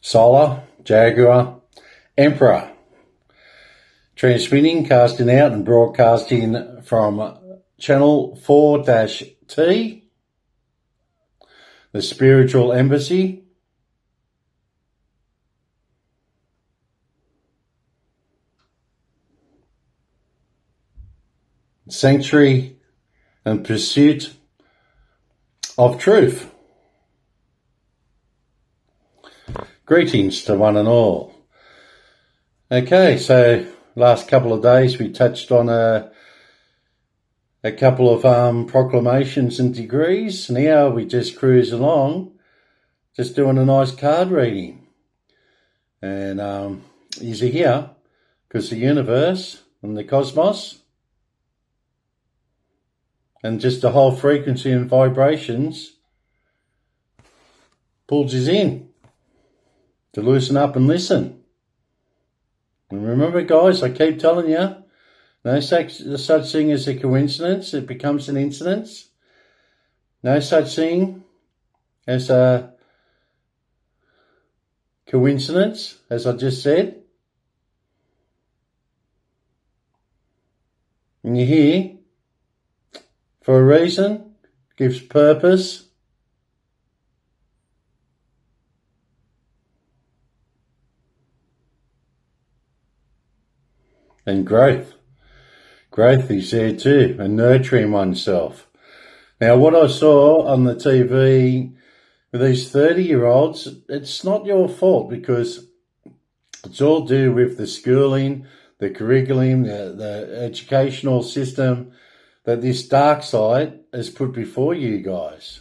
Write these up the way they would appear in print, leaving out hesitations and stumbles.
Solar, Jaguar, Emperor. Transmitting, casting out and broadcasting from Channel 4-T, the Spiritual Embassy. Sanctuary and pursuit of truth. Greetings to one and all. Okay, so last couple of days we touched on a couple of proclamations and degrees. Now we just cruise along, just doing a nice card reading. And is he here? Because the universe and the cosmos and just the whole frequency and vibrations pulls us in to loosen up and listen. And remember, guys, I keep telling you, no such thing as a coincidence. It becomes an incidence. No such thing as a coincidence, as I just said. And you're here for a reason, gives purpose. And growth. Growth is there too, and nurturing oneself. Now, what I saw on the TV with these 30-year-olds, it's not your fault because it's all due with the schooling, the curriculum, the educational system that this dark side has put before you guys.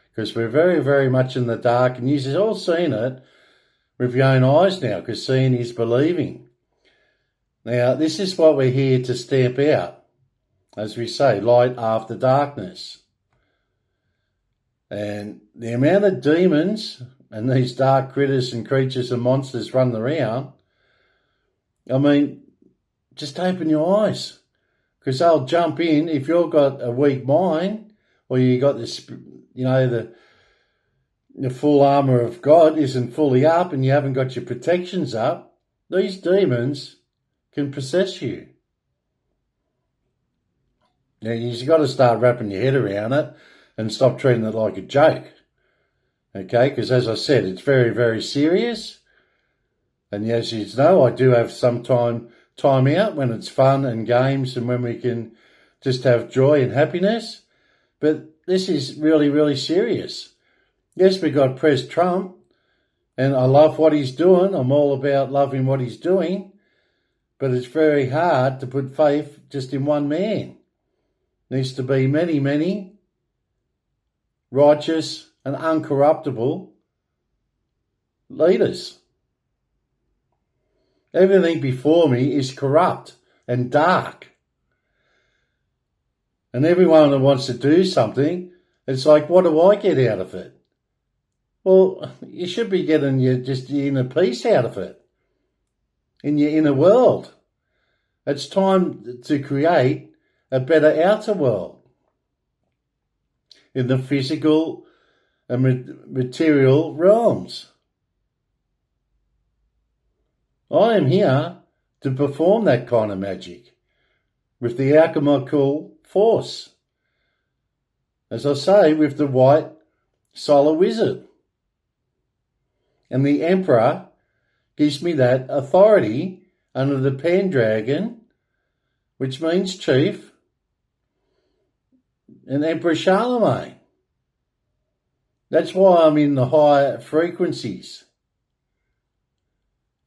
Because we're very, very much in the dark, and you've all seen it with your own eyes now, because seeing is believing. Now, this is what we're here to stamp out. As we say, light after darkness. And the amount of demons and these dark critters and creatures and monsters running around, I mean, just open your eyes. Because they'll jump in if you've got a weak mind, or you got this, the full armour of God isn't fully up and you haven't got your protections up, these demons can possess you. Now, you've got to start wrapping your head around it and stop treating it like a joke. Okay, because as I said, it's very, very serious. And as you know, I do have some time out when it's fun and games and when we can just have joy and happiness. But this is really, really serious. Yes, we got President Trump, and I love what he's doing. I'm all about loving what he's doing. But it's very hard to put faith just in one man. Needs to be many, many righteous and uncorruptible leaders. Everything before me is corrupt and dark. And everyone that wants to do something, it's like, what do I get out of it? Well, you should be getting your inner peace out of it, in your inner world. It's time to create a better outer world in the physical and material realms. I am here to perform that kind of magic with the alchemical force. As I say, with the white solar wizard. And the emperor gives me that authority under the Pendragon, which means chief, and Emperor Charlemagne. That's why I'm in the higher frequencies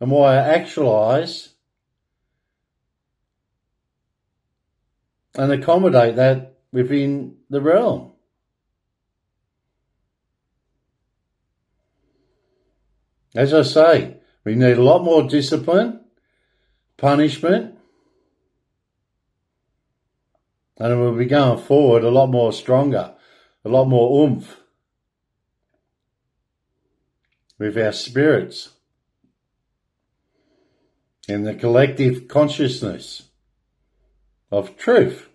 and why I actualize and accommodate that within the realm. As I say, we need a lot more discipline, punishment, and we'll be going forward a lot more stronger, a lot more oomph with our spirits and the collective consciousness of truth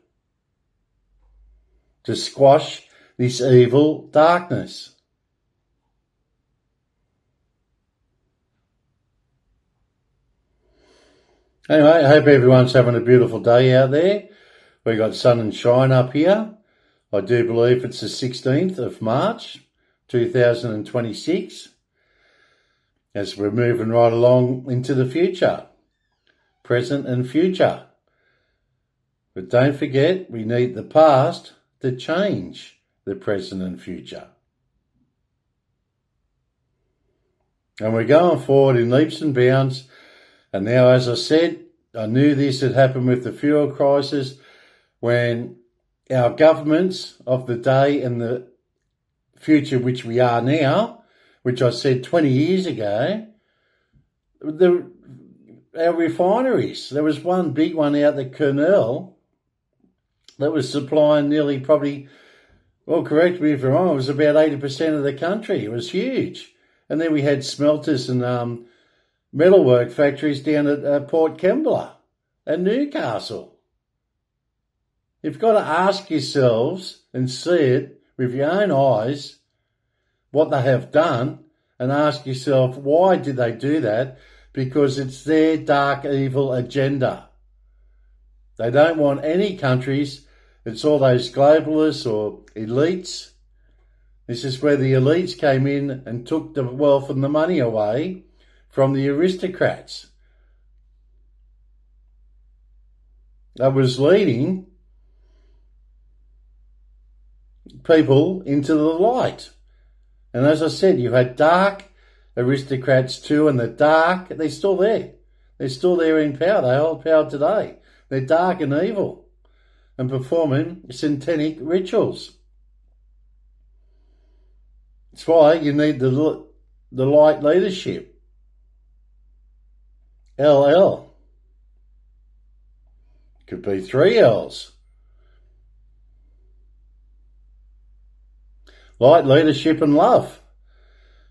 to squash this evil darkness. Anyway, I hope everyone's having a beautiful day out there. We got sun and shine up here. I do believe it's the 16th of March, 2026, as we're moving right along into the future, present and future. But don't forget, we need the past to change the present and future. And we're going forward in leaps and bounds. And now, as I said, I knew this had happened with the fuel crisis when our governments of the day and the future which we are now, which I said 20 years ago, our refineries, there was one big one out at Kurnell that was supplying nearly probably, well, correct me if I'm wrong, it was about 80% of the country. It was huge. And then we had smelters and metalwork factories down at Port Kembla and Newcastle. You've got to ask yourselves and see it with your own eyes what they have done and ask yourself, why did they do that? Because it's their dark, evil agenda. They don't want any countries. It's all those globalists or elites. This is where the elites came in and took the wealth and the money away from the aristocrats. That was leading people into the light. And as I said, you had dark aristocrats too, and the dark, they're still there. They're still there in power. They hold power today. They're dark and evil and performing satanic rituals. That's why you need the light leadership. LL. Could be 3 L's. Light leadership and love.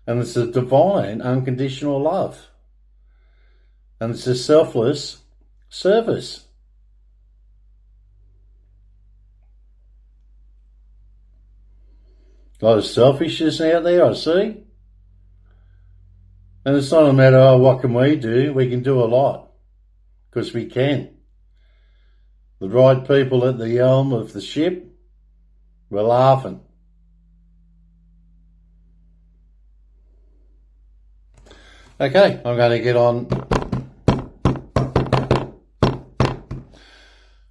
And it's a divine, unconditional love. And it's a selfless service. A lot of selfishness out there, I see. And it's not a matter of what can we do. We can do a lot. Because we can. The right people at the helm of the ship, we're laughing. Okay, I'm going to get on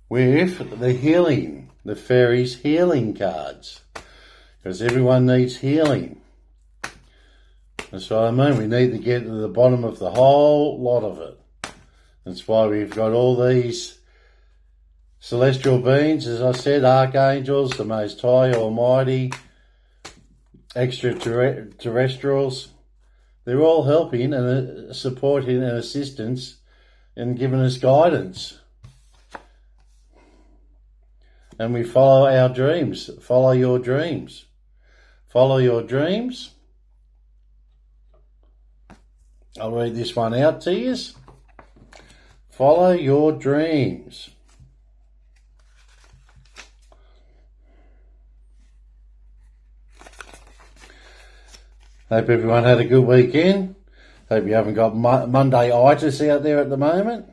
with the healing, the fairies healing cards. Because everyone needs healing. That's what I mean. We need to get to the bottom of the whole lot of it. That's why we've got all these celestial beings, as I said, archangels, the Most High, Almighty, extraterrestrials. They're all helping and supporting and assistance and giving us guidance. And we follow our dreams. Follow your dreams. Follow your dreams. I'll read this one out to you. Follow your dreams. Hope everyone had a good weekend. Hope you haven't got Monday-itis out there at the moment.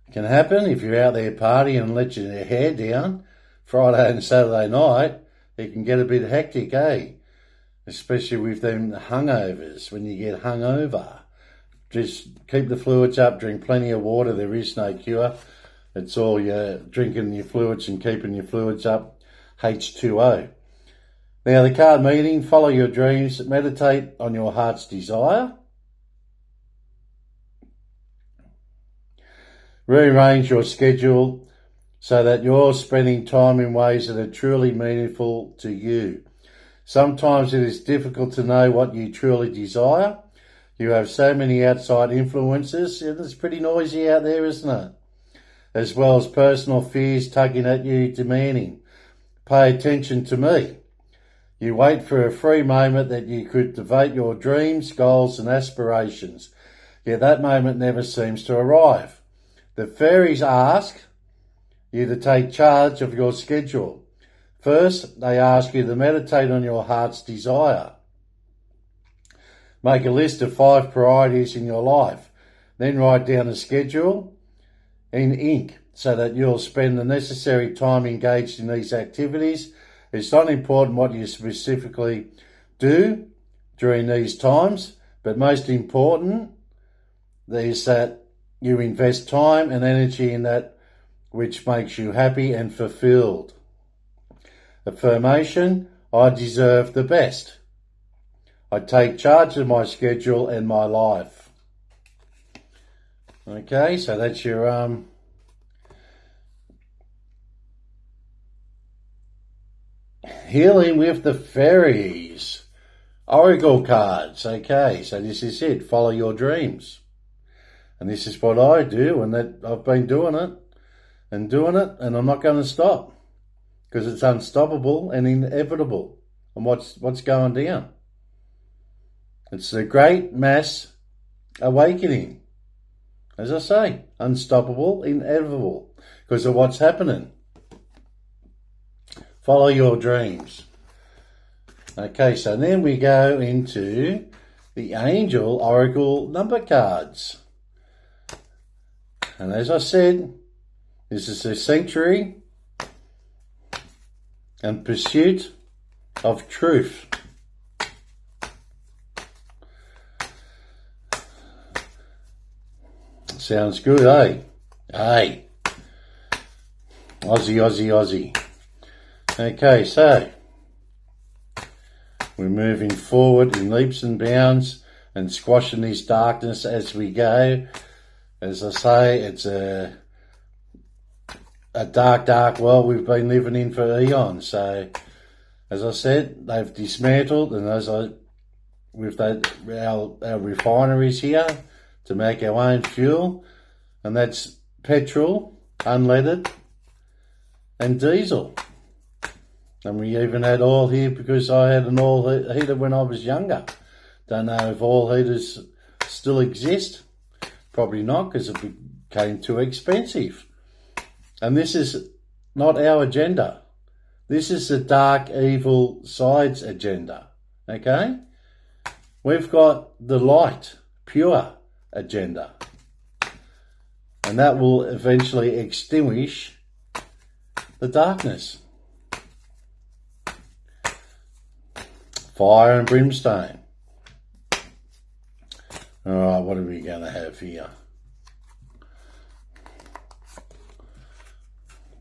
It can happen if you're out there partying and let your hair down Friday and Saturday night. It can get a bit hectic, eh? Especially with them hangovers, when you get hungover. Just keep the fluids up, drink plenty of water. There is no cure. It's all you're drinking your fluids and keeping your fluids up. H2O. Now, the card meaning, follow your dreams, meditate on your heart's desire. Rearrange your schedule so that you're spending time in ways that are truly meaningful to you. Sometimes it is difficult to know what you truly desire. You have so many outside influences, and it's pretty noisy out there, isn't it? As well as personal fears tugging at you, demanding, pay attention to me. You wait for a free moment that you could devote your dreams, goals and aspirations. Yet that moment never seems to arrive. The fairies ask you to take charge of your schedule. First, they ask you to meditate on your heart's desire. Make a list of 5 priorities in your life. Then write down a schedule in ink so that you'll spend the necessary time engaged in these activities. It's not important what you specifically do during these times, but most important is that you invest time and energy in that which makes you happy and fulfilled. Affirmation: I deserve the best. I take charge of my schedule and my life. Okay, so that's your healing with the fairies. Oracle cards. Okay, so this is it. Follow your dreams. And this is what I do, and that I've been doing it, and I'm not going to stop, because it's unstoppable and inevitable. And what's going down? It's the great mass awakening. As I say, unstoppable, inevitable, because of what's happening. Follow your dreams. Okay, so then we go into the Angel Oracle number cards. And as I said, this is the sanctuary and pursuit of truth. Sounds good, eh? Hey. Aussie, Aussie, Aussie. Okay, so we're moving forward in leaps and bounds and squashing this darkness as we go. As I say, it's a dark, dark world we've been living in for eons. So, as I said, they've dismantled, and with our refineries here to make our own fuel, and that's petrol, unleaded, and diesel. And we even had oil here because I had an oil heater when I was younger. Don't know if oil heaters still exist. Probably not, because it became too expensive. And this is not our agenda. This is the dark, evil side's agenda. Okay? We've got the light, pure agenda. And that will eventually extinguish the darkness. Fire and brimstone. Alright, what are we going to have here?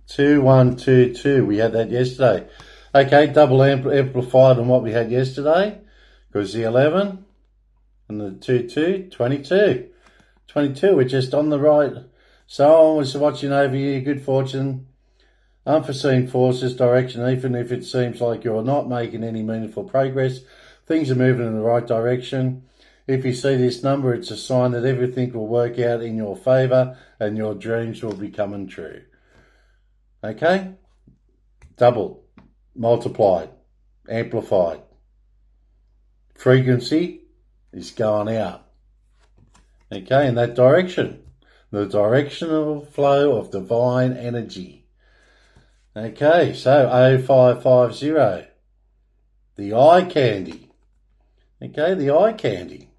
2122. We had that yesterday. Okay, double amplified on what we had yesterday. Because the 11 and the 22, 22. 22, we're just on the right. Someone was watching over you, good fortune, unforeseen forces, direction, even if it seems like you're not making any meaningful progress. Things are moving in the right direction. If you see this number, it's a sign that everything will work out in your favour and your dreams will be coming true. Okay? Double, multiplied, amplified. Frequency is going out. Okay, in that direction. The directional flow of divine energy. Okay, so 0550. The eye candy. Okay, the eye candy.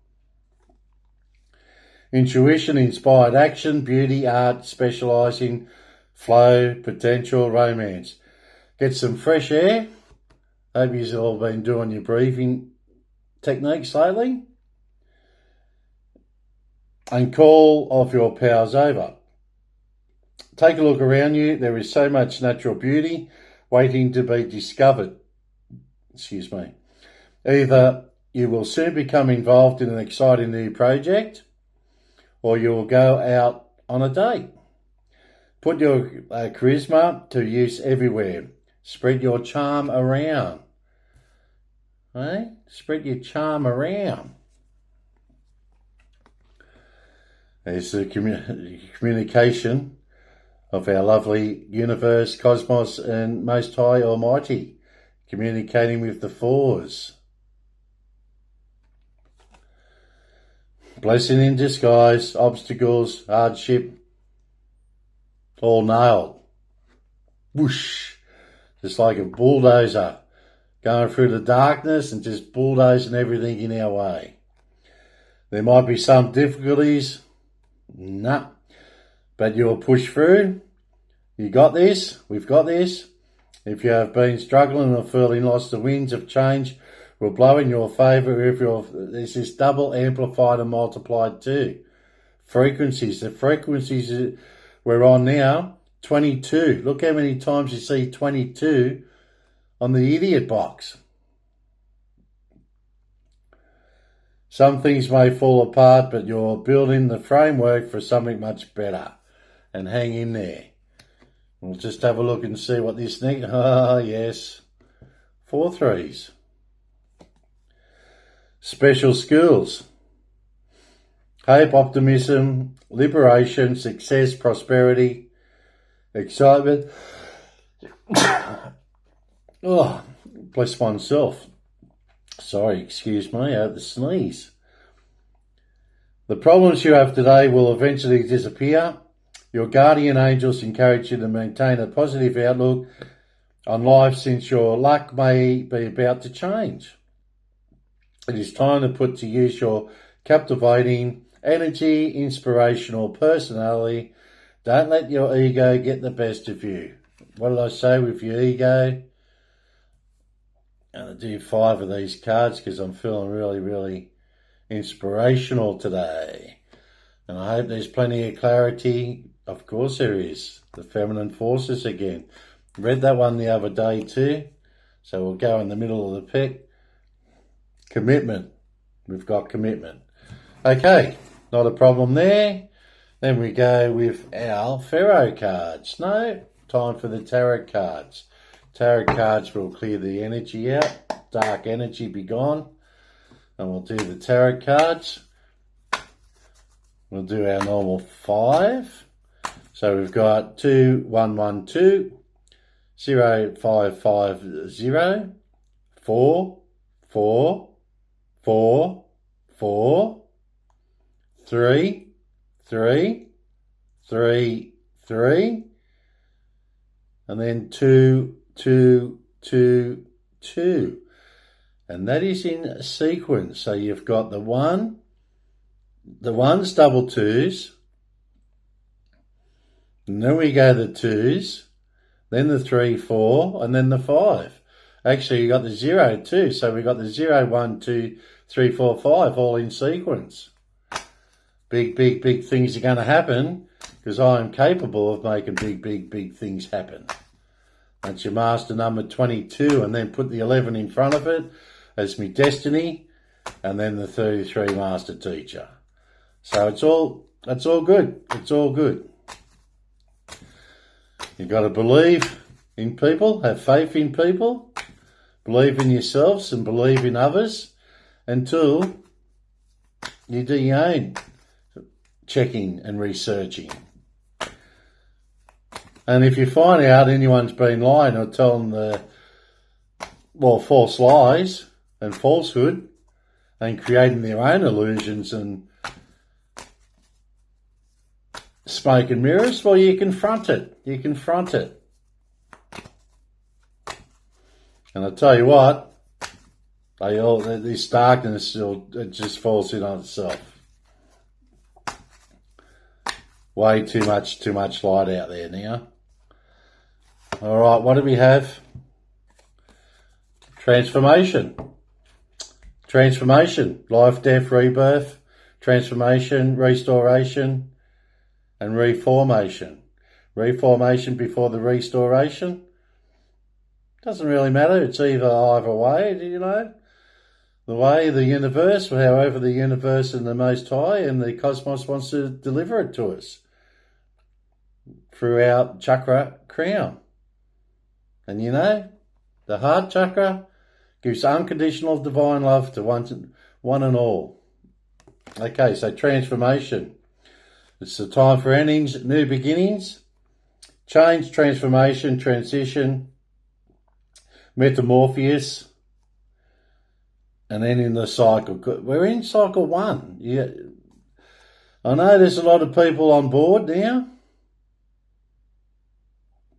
Intuition, inspired action, beauty, art, specialising, flow, potential, romance. Get some fresh air. Hope you've all been doing your breathing techniques lately. And call of your powers over. Take a look around you. There is so much natural beauty waiting to be discovered. Excuse me. Either you will soon become involved in an exciting new project, or you will go out on a date. Put your charisma to use everywhere. Spread your charm around. Right? Spread your charm around. There's the communication of our lovely universe, cosmos, and Most High Almighty, communicating with the fours. Blessing in disguise, obstacles, hardship, all nailed. Whoosh! Just like a bulldozer going through the darkness and just bulldozing everything in our way. There might be some difficulties. Nah. but you'll push through. You got this. We've got this. If you have been struggling or feeling lost, the winds of change will blow in your favour. If this is double amplified and multiplied too. Frequencies. The frequencies we're on now, 22. Look how many times you see 22 on the idiot box. Some things may fall apart, but you're building the framework for something much better. And hang in there. We'll just have a look and see what this next... Ah, yes. 4 threes. Special skills. Hope, optimism, liberation, success, prosperity, excitement. Oh, bless oneself. Sorry, excuse me, I had to sneeze. The problems you have today will eventually disappear. Your guardian angels encourage you to maintain a positive outlook on life since your luck may be about to change. It is time to put to use your captivating energy, inspirational personality. Don't let your ego get the best of you. What did I say with your ego? I'm going to do 5 of these cards because I'm feeling really, really inspirational today. And I hope there's plenty of clarity. Of course there is. The feminine forces again. Read that one the other day too. So we'll go in the middle of the pack. Commitment. We've got commitment. Okay, not a problem there. Then we go with our Pharaoh cards. No, time for the tarot cards. Tarot cards will clear the energy out. Dark energy be gone. And we'll do the tarot cards. We'll do our normal 5. So we've got 2, 1, 1, 2, 0, 5, 5, 0, 4, 4, 4, 4, 3, 3, 3, 3, and then 2, 2, 2, 2. And that is in sequence. So you've got the 1, the 1's double 2s, and then we go the 2s, then the 3, 4, and then the 5. Actually, you got the 0 too. So we got the 0, 1, 2, 3, 4, 5 all in sequence. Big, big, big things are going to happen because I am capable of making big, big, big things happen. That's your master number 22, and then put the 11 in front of it as my destiny, and then the 33 master teacher. So it's all good. It's all good. You've got to believe in people, have faith in people, believe in yourselves and believe in others until you do your own checking and researching. And if you find out anyone's been lying or telling false lies and falsehood and creating their own illusions and smoke and mirrors, well, you confront it. You confront it. And I tell you what, this darkness, it just falls in on itself. Way too much light out there now. All right, what do we have? Transformation. Transformation. Life, death, rebirth. Transformation, restoration, and reformation. Reformation before the restoration. Doesn't really matter. It's either way, you know. The way the universe, however the universe and the Most High and the cosmos wants to deliver it to us. Through our chakra crown. And you know, the heart chakra gives unconditional divine love to one and all. Okay, so transformation. It's the time for endings, new beginnings, change, transformation, transition, metamorphosis, and then in the cycle. We're in cycle 1. Yeah. I know there's a lot of people on board now.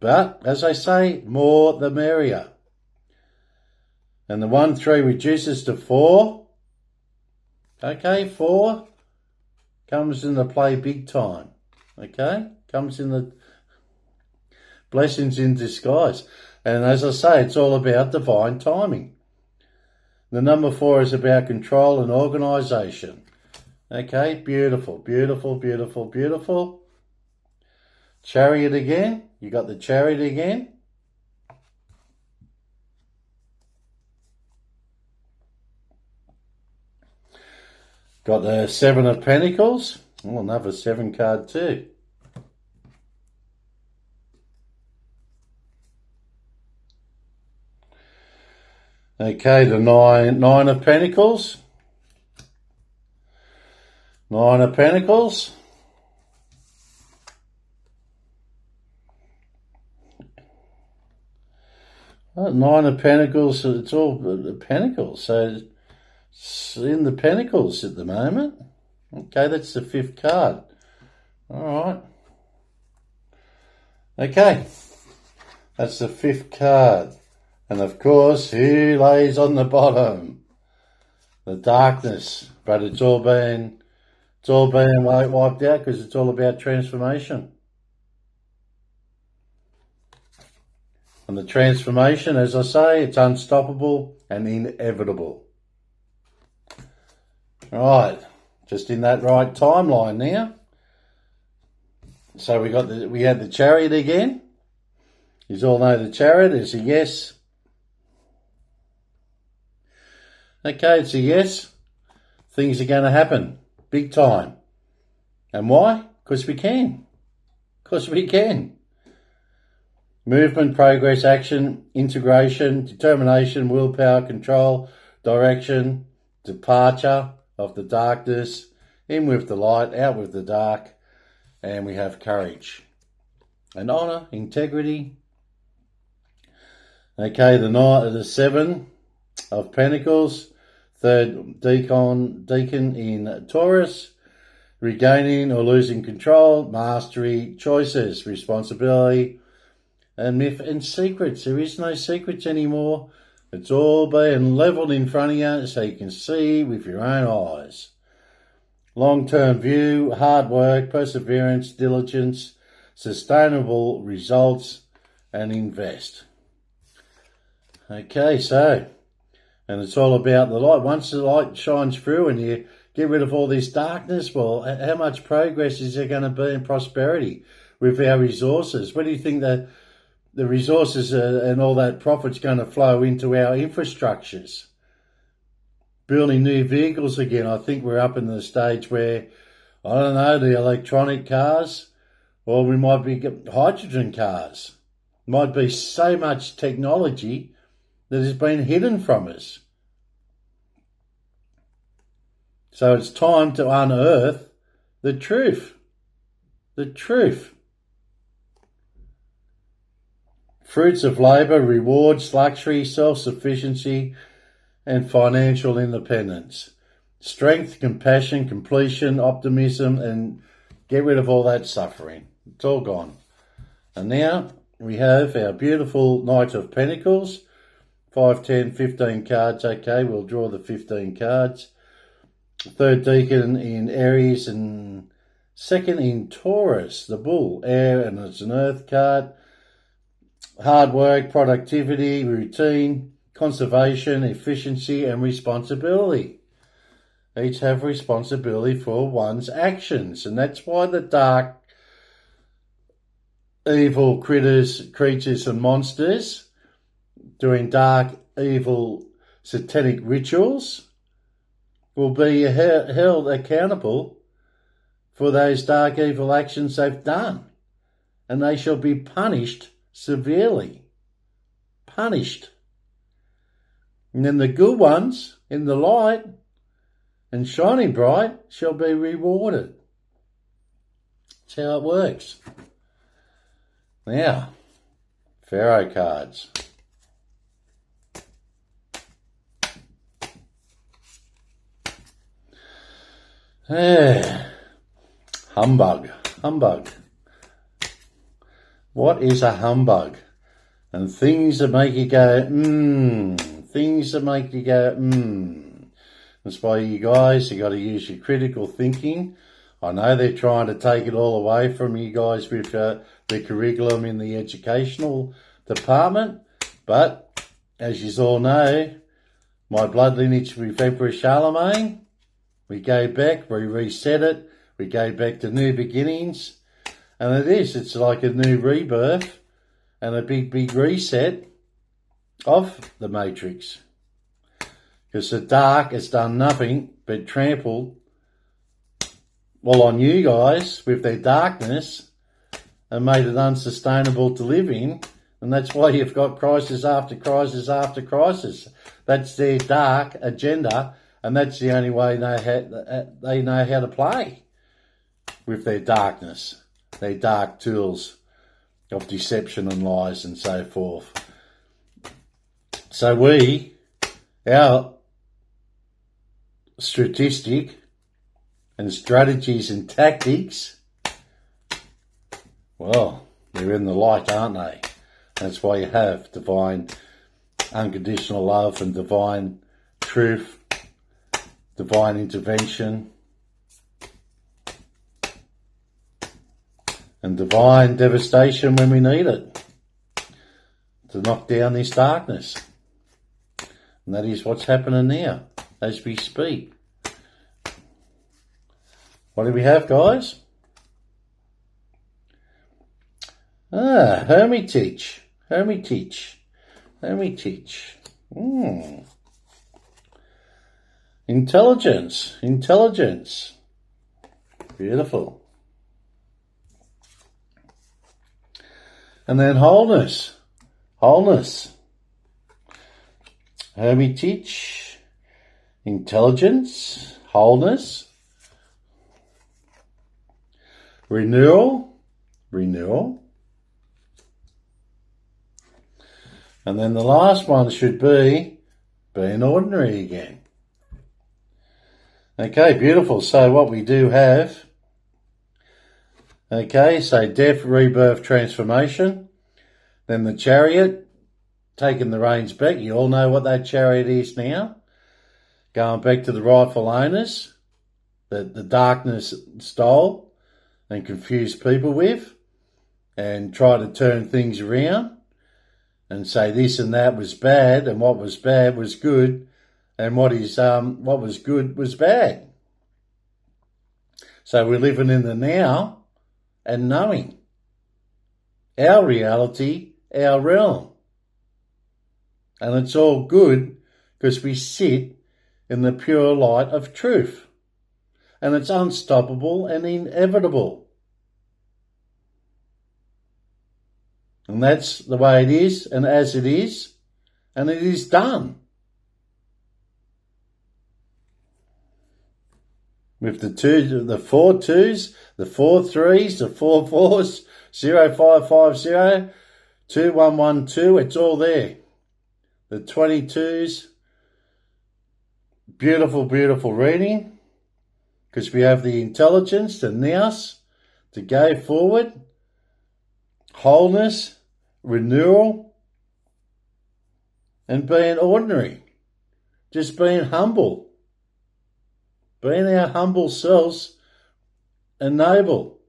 But, as I say, more the merrier. And the 1, 3 reduces to 4. Okay, 4 comes into play big time. Okay? Comes in the blessings in disguise. And as I say, it's all about divine timing. The number 4 is about control and organisation. Okay, beautiful, beautiful, beautiful, beautiful. Chariot again. You got the Chariot again. Got the 7 of Pentacles. Oh, another 7 card too. Okay, the 9 of Pentacles. 9 of Pentacles. Oh, 9 of Pentacles, it's all the Pentacles. So it's in the Pentacles at the moment. Okay, that's the 5th card. All right. Okay, that's the 5th card. And of course, who lays on the bottom? The darkness. But it's all been wiped out because it's all about transformation. And the transformation, as I say, it's unstoppable and inevitable. Right, just in that right timeline now. So we had the Chariot again. You all know the Chariot is a yes. Okay, it's a yes. Things are going to happen big time. And why? Because we can. Because we can. Movement, progress, action, integration, determination, willpower, control, direction, departure of the darkness, in with the light, out with the dark, and we have courage and honour, integrity. Okay, the 7 of Pentacles, 3rd deacon in Taurus, regaining or losing control, mastery, choices, responsibility, and myth and secrets. There is no secrets anymore. It's all being levelled in front of you so you can see with your own eyes. Long-term view, hard work, perseverance, diligence, sustainable results, and invest. Okay, so, and it's all about the light. Once the light shines through and you get rid of all this darkness, well, how much progress is there going to be in prosperity with our resources? Where do you think that the resources and all that profit's going to flow into our infrastructures? Building new vehicles again. I think we're up in the stage where, I don't know, the electronic cars, or we might be hydrogen cars. Might be so much technology that has been hidden from us. So it's time to unearth the truth. The truth. Fruits of labour, rewards, luxury, self-sufficiency, and financial independence. Strength, compassion, completion, optimism, and get rid of all that suffering. It's all gone. And now we have our beautiful Knight of Pentacles. 5, 10, 15 cards. Okay, we'll draw the 15 cards. 3rd deacon in Aries and 2nd in Taurus, the bull, air, and it's an earth card. Hard work, productivity, routine, conservation, efficiency, and responsibility. Each have responsibility for one's actions, and that's why the dark, evil creatures and monsters doing dark, evil, satanic rituals will be held accountable for those dark, evil actions they've done, and they shall be punished severely. Punished. And then the good ones in the light and shining bright shall be rewarded. That's how it works. Now, Pharaoh cards. Humbug. What is a humbug? And things that make you go, things that make you go, That's why you guys, you got to use your critical thinking I know they're trying to take it all away from you guys with the curriculum in the educational department, but as you all know, my blood lineage with Emperor Charlemagne, we go back, we reset it, we go back to new beginnings, and it's like a new rebirth and a big, big reset of the Matrix. Because the dark has done nothing but trample on you guys with their darkness and made it unsustainable to live in. And that's why you've got crisis after crisis after crisis. That's their dark agenda, and that's the only way they know how to play with their darkness, their dark tools of deception and lies and so forth. So our statistic and strategies and tactics, well, they're in the light, aren't they? That's why you have divine unconditional love and divine truth, divine intervention, and divine devastation when we need it to knock down this darkness. And that is what's happening now as we speak. What do we have, guys? Hermitage. Intelligence. Beautiful. And then wholeness. Hermitage, intelligence, wholeness, renewal, and then the last one should be being ordinary again. Okay, beautiful. So what we do have, so death, rebirth, transformation, then the Chariot, taking the reins back. You all know what that Chariot is now. Going back to the rightful owners that the darkness stole and confused people with, and try to turn things around and say this and that was bad, and what was bad was good, and what was good was bad. So we're living in the now and knowing our reality, our realm. And it's all good because we sit in the pure light of truth. And it's unstoppable and inevitable. And that's the way it is, and as it is, and it is done. With the 4 twos, the 4 threes, the 4 fours, 0550, 2112, it's all there. The 22s, beautiful, beautiful reading, because we have the intelligence, the nous, to go forward, wholeness, renewal, and being ordinary, just being humble, being our humble selves, and noble,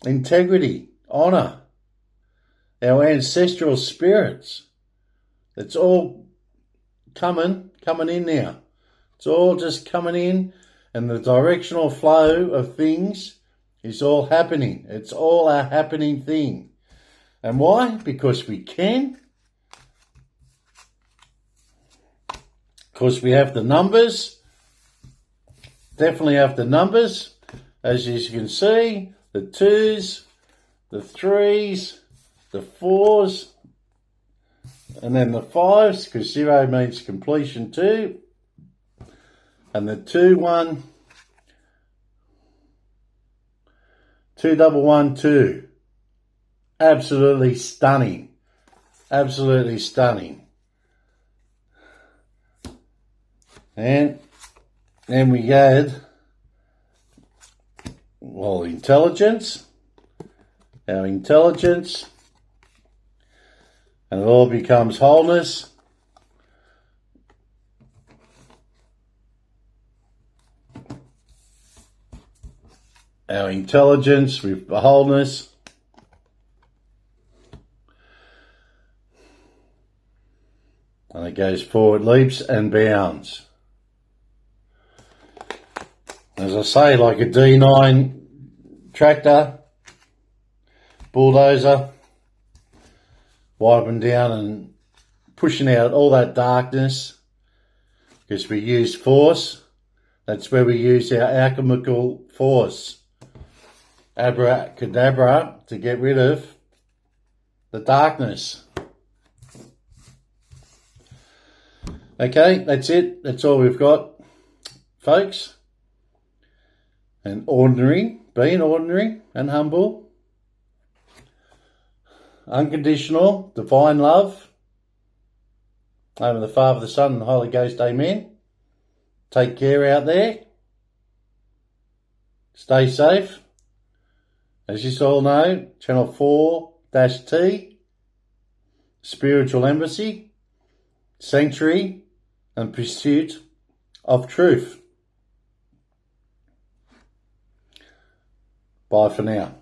integrity, honour, our ancestral spirits. It's all coming in now. It's all just coming in, and the directional flow of things is all happening. It's all a happening thing. And why? Because we can. Because we have the numbers. Definitely have the numbers. As you can see, the 2s, the 3s, the 4s, and then the 5s, because 0 means completion too. And the 2-1, 2112. Absolutely stunning. Absolutely stunning. And then we add, well, intelligence. Our intelligence. And it all becomes wholeness. our intelligence, with wholeness. And it goes forward, leaps and bounds. As I say, like a D9 tractor, bulldozer, wiping down and pushing out all that darkness, because we use force. That's where we use our alchemical force, abracadabra, to get rid of the darkness. Okay, that's it. That's all we've got, folks. And ordinary, being ordinary and humble. Unconditional, divine love. In the name of the Father, the Son, and the Holy Ghost, amen. Take care out there. Stay safe. As you all know, Channel 4-T, Spiritual Embassy, Sanctuary and Pursuit of Truth. Bye for now.